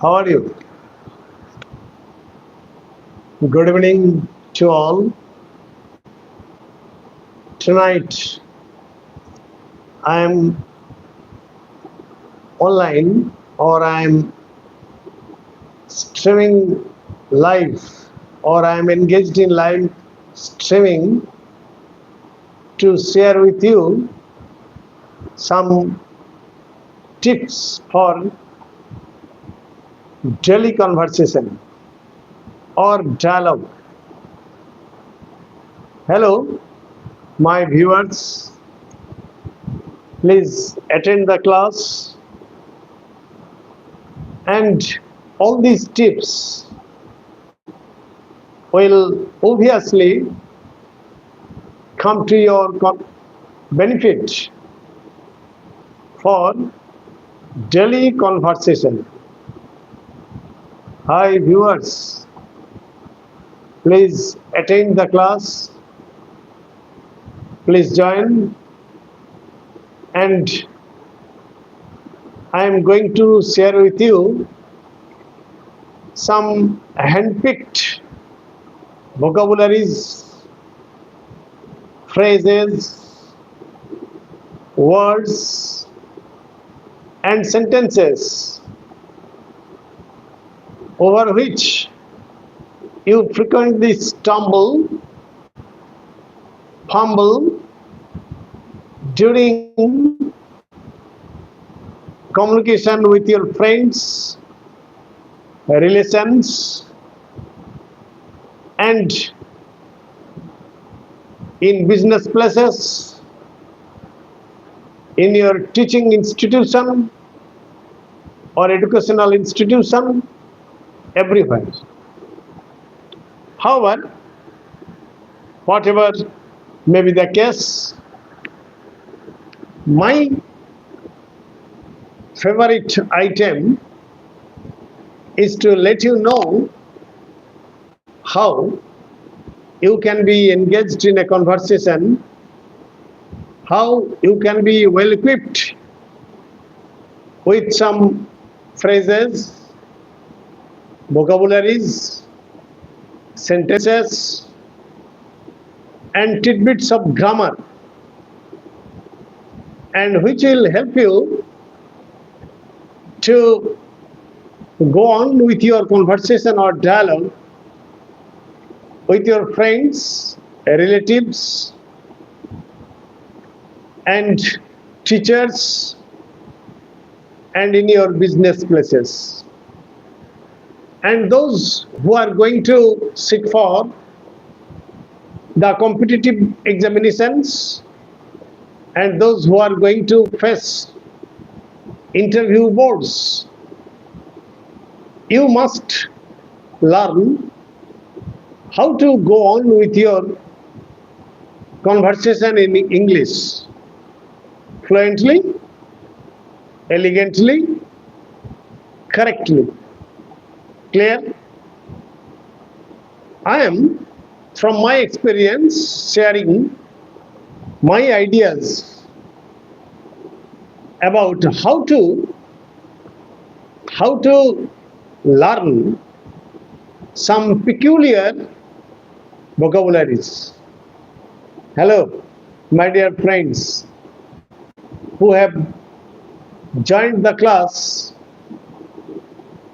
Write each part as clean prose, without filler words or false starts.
How are you? Good evening to all. Tonight I am online or I am streaming live or I am engaged in live streaming to share with you some tips for daily conversation or dialogue. Hello, my viewers. Please attend the class, and all these tips will obviously come to your benefit for daily conversation. Hi viewers, please attend the class, please join, and I am going to share with you some handpicked vocabularies, phrases, words, and sentences over which you frequently stumble, fumble during communication with your friends, relations, and in business places, in your teaching institution or educational institution, everywhere. However, whatever may be the case, my favorite item is to let you know how you can be engaged in a conversation, how you can be well equipped with some phrases, vocabularies, sentences, and tidbits of grammar, and which will help you to go on with your conversation or dialogue with your friends, relatives, and teachers, and in your business places. And those who are going to sit for the competitive examinations, and those who are going to face interview boards, you must learn how to go on with your conversation in English fluently, elegantly, correctly. Clear? I am, from my experience, sharing my ideas about how to learn some peculiar vocabularies. Hello, my dear friends who have joined the class,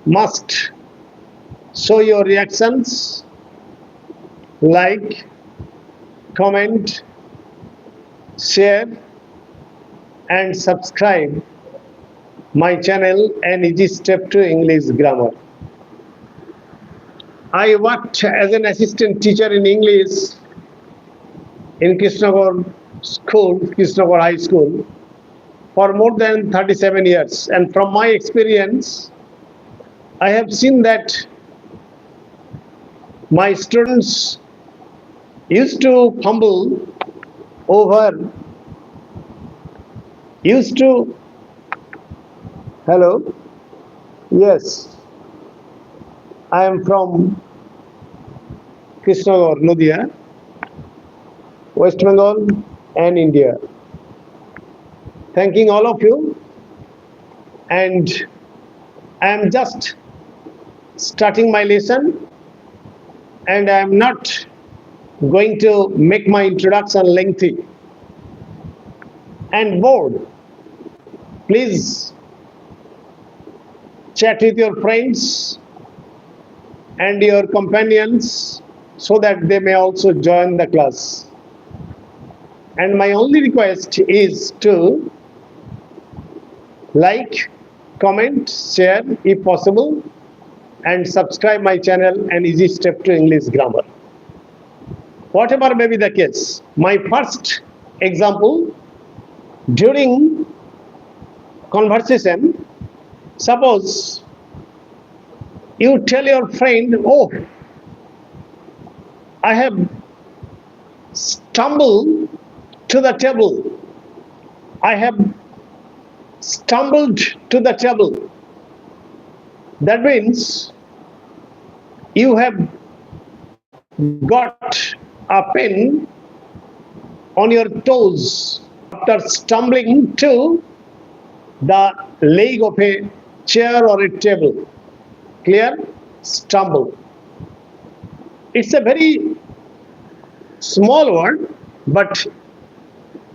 must show your reactions, like, comment, share, and subscribe my channel An Easy Step to English Grammar. I worked as an assistant teacher in English in Krishnagore School, Krishnagore High School, for more than 37 years. And from my experience, I have seen that my students used to fumble over, hello, yes, I am from Krishnagore, Nadia, West Bengal and India. Thanking all of you, and I am just starting my lesson, and I am not going to make my introduction lengthy and bored. Please chat with your friends and your companions so that they may also join the class. And my only request is to like, comment, share if possible, and subscribe my channel, An Easy Step to English Grammar. Whatever may be the case, my first example, during conversation, suppose you tell your friend, oh, I have stumbled to the table. I have stumbled to the table. That means you have got a pen on your toes after stumbling to the leg of a chair or a table. Clear? Stumble. It's a very small word, but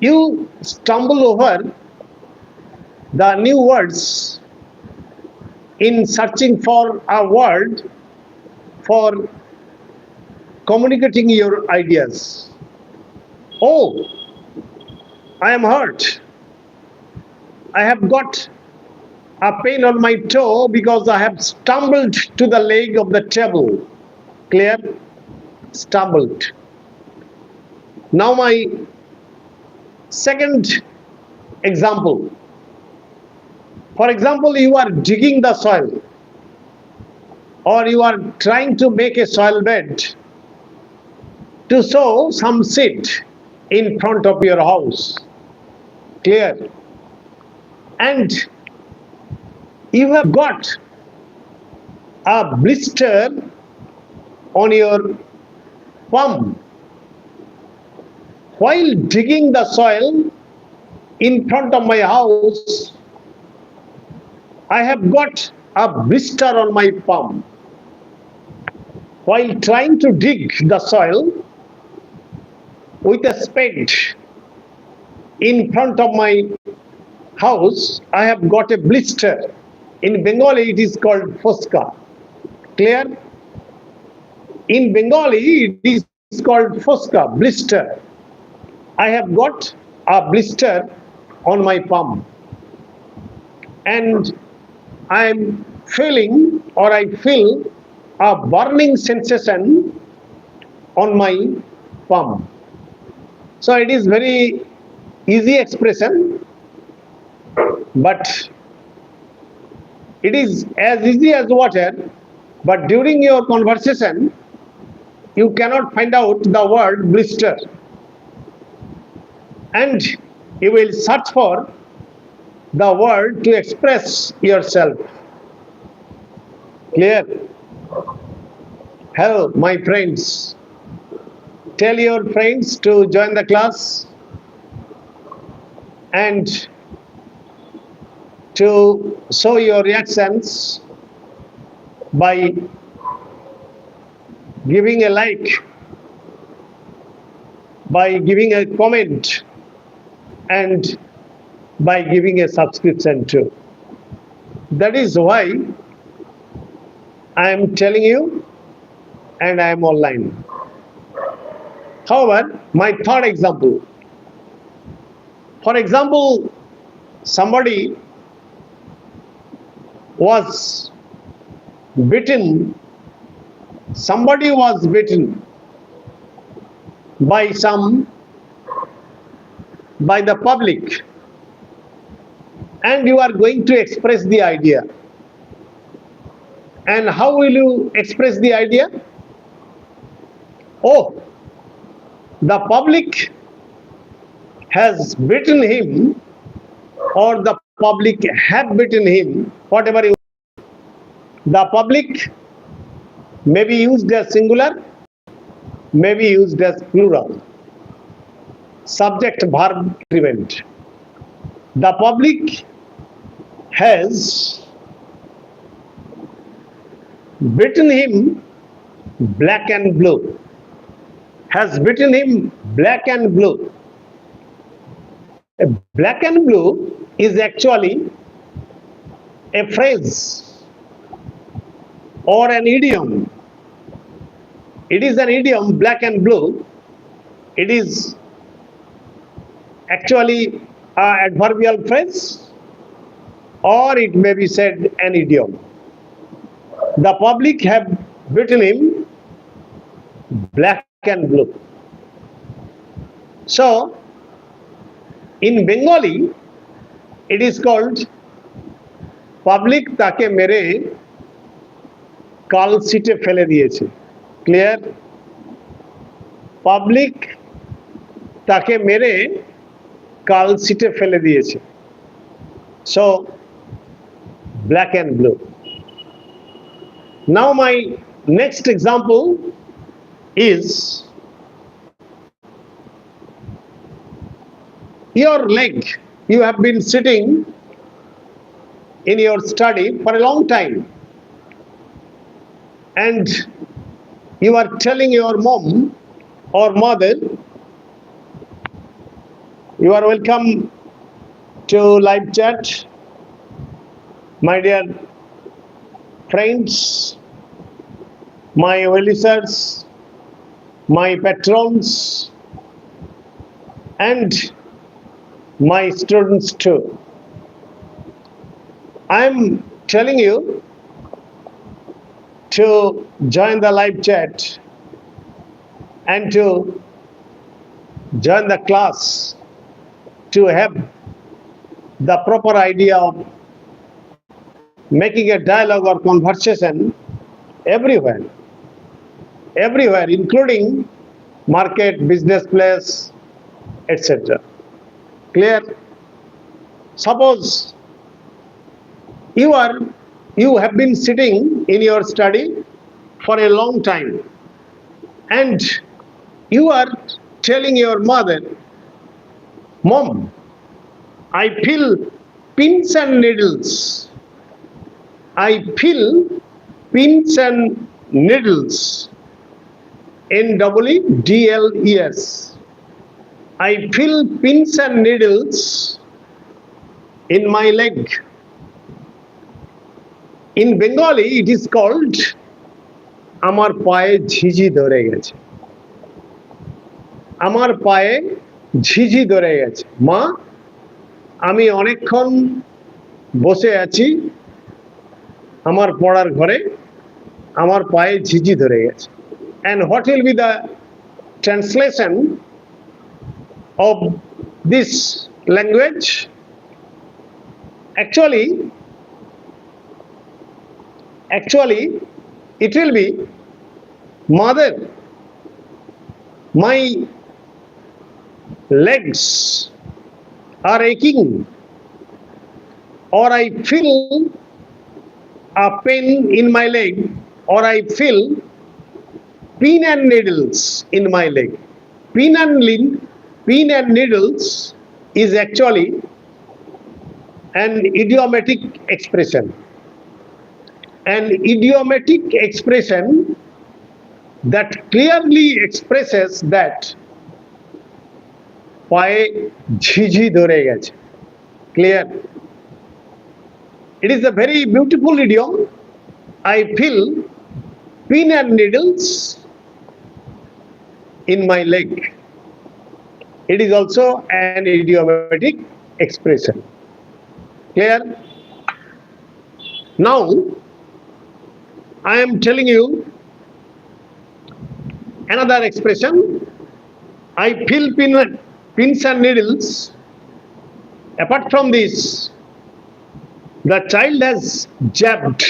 you stumble over the new words in searching for a word for communicating your ideas. Oh, I am hurt. I have got a pain on my toe because I have stumbled to the leg of the table. Clear? Stumbled. Now my second example. For example, you are digging the soil, or you are trying to make a soil bed to sow some seed in front of your house. Clear? And you have got a blister on your palm. While digging the soil in front of my house, I have got a blister on my palm. While trying to dig the soil with a spade in front of my house, I have got a blister. In Bengali, it is called foska. Clear? In Bengali, it is called foska, blister. I have got a blister on my palm. And I am feeling, or I feel, a burning sensation on my palm. So it is very easy expression, but it is as easy as water, but during your conversation, you cannot find out the word blister. And you will search for the word to express yourself. Clear? Hello, my friends. Tell your friends to join the class and to show your reactions by giving a like, by giving a comment, and by giving a subscription too. That is why I am telling you, and I am online. However, my third example. For example, somebody was bitten by the public, and you are going to express the idea. And how will you express the idea? Oh, the public has bitten him, or the public have bitten him, whatever you. The public may be used as singular, may be used as plural. Subject verb agreement. The public has beaten him black and blue. Has beaten him black and blue. Black and blue is actually a phrase or an idiom. It is an idiom, black and blue. It is actually an adverbial phrase, or it may be said an idiom. The public have beaten him black and blue. So, in Bengali, it is called public তাকে মেরে কাল সিটে ফেলে দিয়েছে। Clear? Public তাকে মেরে কাল সিটে ফেলে দিয়েছে। So, black and blue. Now my next example is your leg. You have been sitting in your study for a long time, and you are telling your mom or mother, you are welcome to live chat, my dear friends, my well-wishers, my patrons, and my students too. I am telling you to join the live chat and to join the class to have the proper idea of making a dialogue or conversation everywhere, including market, business place, etc. Clear? Suppose you have been sitting in your study for a long time, and you are telling your mother, Mom, I feel pins and needles. I feel pins and needles. NEEDLES. I feel pins and needles in my leg. In Bengali, it is called আমার পায়ে ঝিঝি ধরে গেছে। আমার পায়ে ঝিঝি ধরে গেছে। মা, আমি অনেকক্ষণ বসে আছি আমার পড়ার ঘরে, আমার পায়ে ঝিঝি ধরে গেছে। And what will be the translation of this language? Actually, it will be, Mother, my legs are aching, or I feel a pain in my leg, or I feel pin and needles in my leg. Pin and needles is actually an idiomatic expression. An idiomatic expression that clearly expresses that পায়ে ঝিঝি ধরে গেছে। Clear? It is a very beautiful idiom. I feel pin and needles in my leg. It is also an idiomatic expression. Clear? Now, I am telling you another expression. I feel pins and needles. Apart from this, the child has jabbed.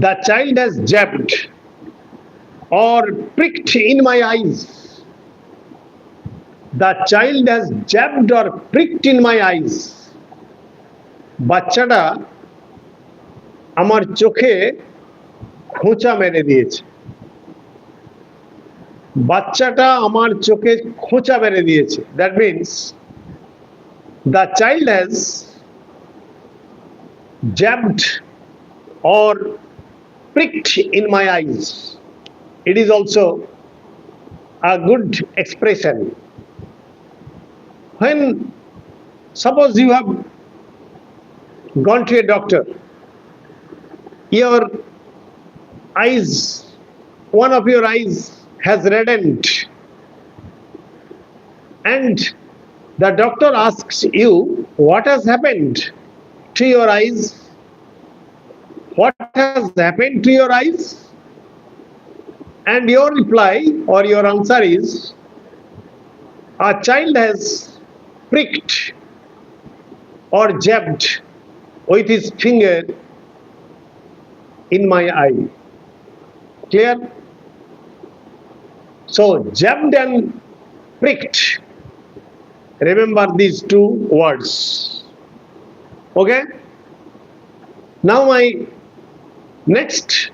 The child has jabbed or pricked in my eyes. The child has jabbed or pricked in my eyes. বাচ্চাটা আমার চোখে খোঁচা মেরে দিয়েছে। বাচ্চাটা আমার চোখে খোঁচা মেরে দিয়েছে। That means the child has jabbed or pricked in my eyes. It is also a good expression. When suppose you have gone to a doctor, your eyes, one of your eyes has reddened, and the doctor asks you, what has happened to your eyes? What has happened to your eyes? And your reply or your answer is, a child has pricked or jabbed with his finger in my eye. Clear? So, jabbed and pricked. Remember these two words. Okay? Now, my next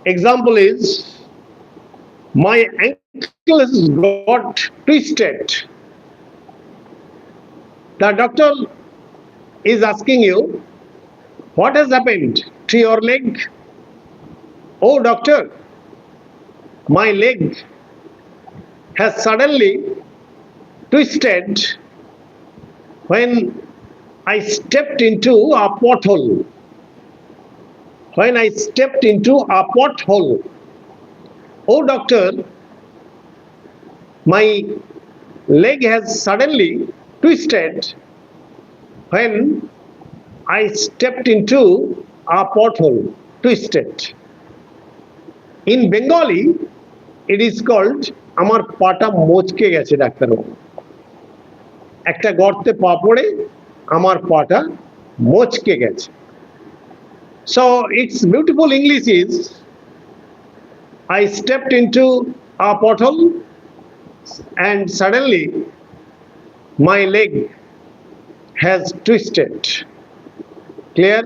example is, my ankle has got twisted. The doctor is asking you, what has happened to your leg? Oh, doctor, my leg has suddenly twisted when I stepped into a pothole. When I stepped into a pothole. Oh, doctor, my leg has suddenly twisted when I stepped into a pothole. Twisted. In Bengali, it is called আমার পাটা মচকে গেছে ডাক্তারবাবু। একটা গর্তে পা পড়ে আমার পাটা মচকে গেছে। So its beautiful English is, I stepped into a pothole and suddenly my leg has twisted. Clear?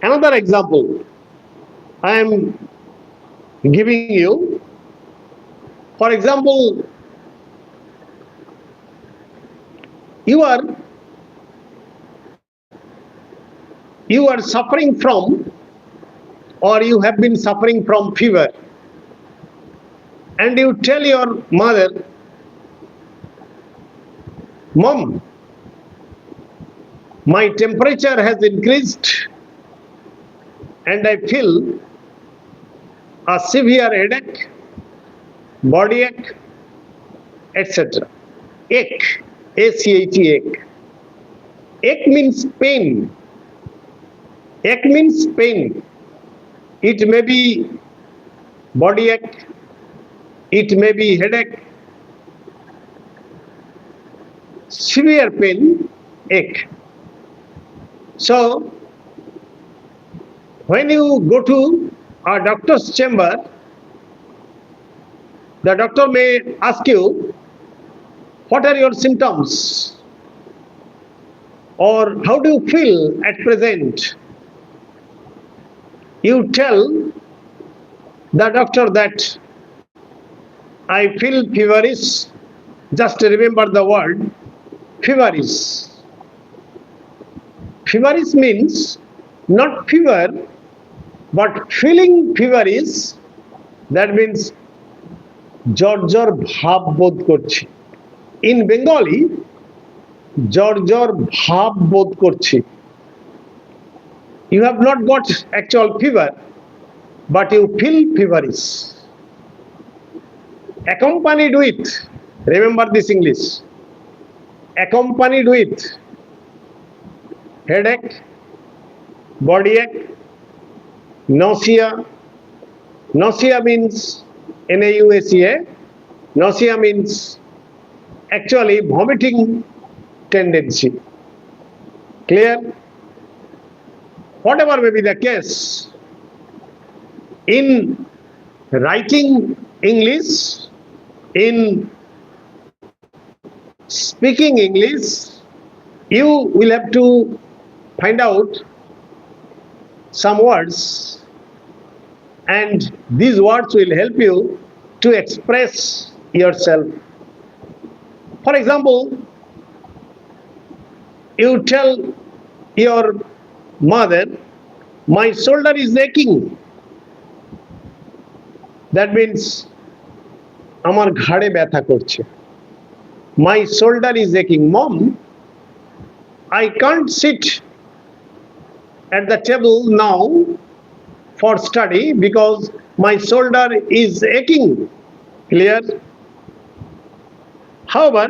Another example I am giving you. For example, you are suffering from, or you have been suffering from fever, and you tell your mother, Mom, my temperature has increased and I feel a severe headache, body ache, etc. Ache, A-C-H-E, ache. Ache means pain. Ache means pain. It may be body ache, it may be headache, severe pain, ache. So, when you go to a doctor's chamber, the doctor may ask you, what are your symptoms? Or how do you feel at present? You tell the doctor that I feel feverish. Just remember the word feverish. Feverish means not fever, but feeling feverish. That means জ্বর জ্বর ভাব বোধ করছি। In Bengali, জ্বর জ্বর ভাব বোধ করছি। You have not got actual fever, but you feel feverish. Accompanied with, remember this English, accompanied with headache, body ache, nausea. Nausea means N-A-U-S-E-A. Nausea means actually vomiting tendency. Clear? Whatever may be the case, in writing English, in speaking English, you will have to find out some words, and these words will help you to express yourself. For example, you tell your mother, My shoulder is aching. That means আমার ঘাড়ে ব্যথা করছে। My shoulder is aching. Mom, I can't sit at the table now for study because my shoulder is aching. Clear? However,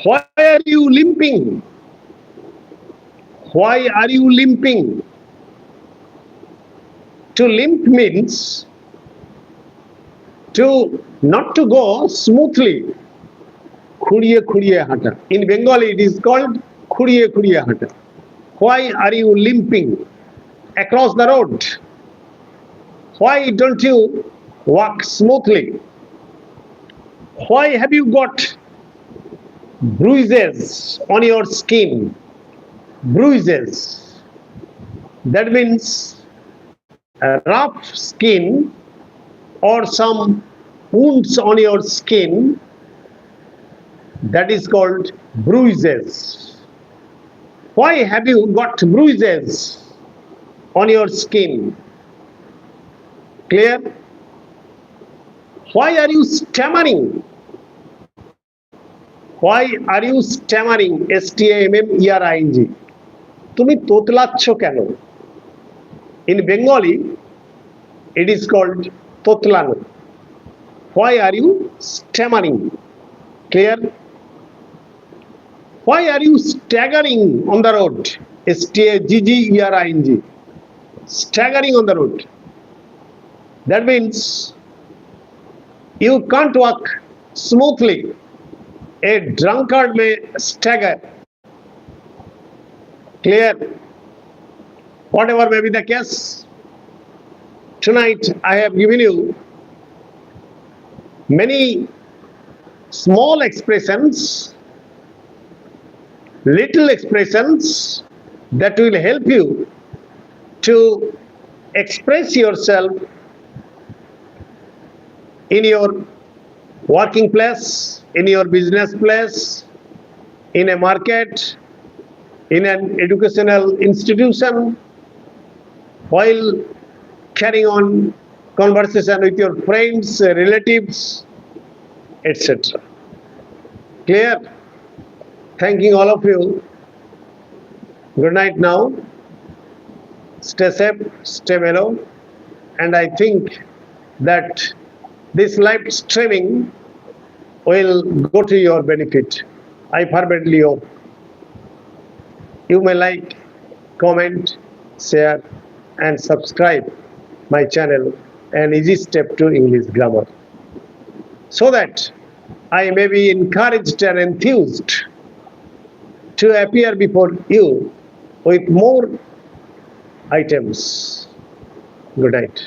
why are you limping? Why are you limping? To limp means to not to go smoothly. খুঁড়িয়ে খুঁড়িয়ে হাঁটা. In Bengali it is called খুঁড়িয়ে খুঁড়িয়ে হাঁটা. Why are you limping across the road? Why don't you walk smoothly? Why have you got bruises on your skin? Bruises. That means a rough skin or some wounds on your skin. That is called bruises. Why have you got bruises on your skin? Clear? Why are you stammering? Why are you stammering? S-T-A-M-M-E-R-I-N-G. তুমি তোতলাচ্ছ কেন? In Bengali, it is called তোতলানো. Why are you stammering? Clear? Why are you staggering on the road? S-T-A-G-G-E-R-I-N-G. Staggering on the road. That means you can't walk smoothly. A drunkard may stagger. Clear? Whatever may be the case, tonight I have given you many small expressions, little expressions that will help you to express yourself in your working place, in your business place, in a market, in an educational institution, while carrying on conversation with your friends, relatives, etc. Clear? Thanking all of you. Good night now. Stay safe, stay mellow, and I think that this live streaming will go to your benefit. I fervently hope. You may like, comment, share, and subscribe my channel, An Easy Step to English Grammar, so that I may be encouraged and enthused to appear before you with more items. Good night.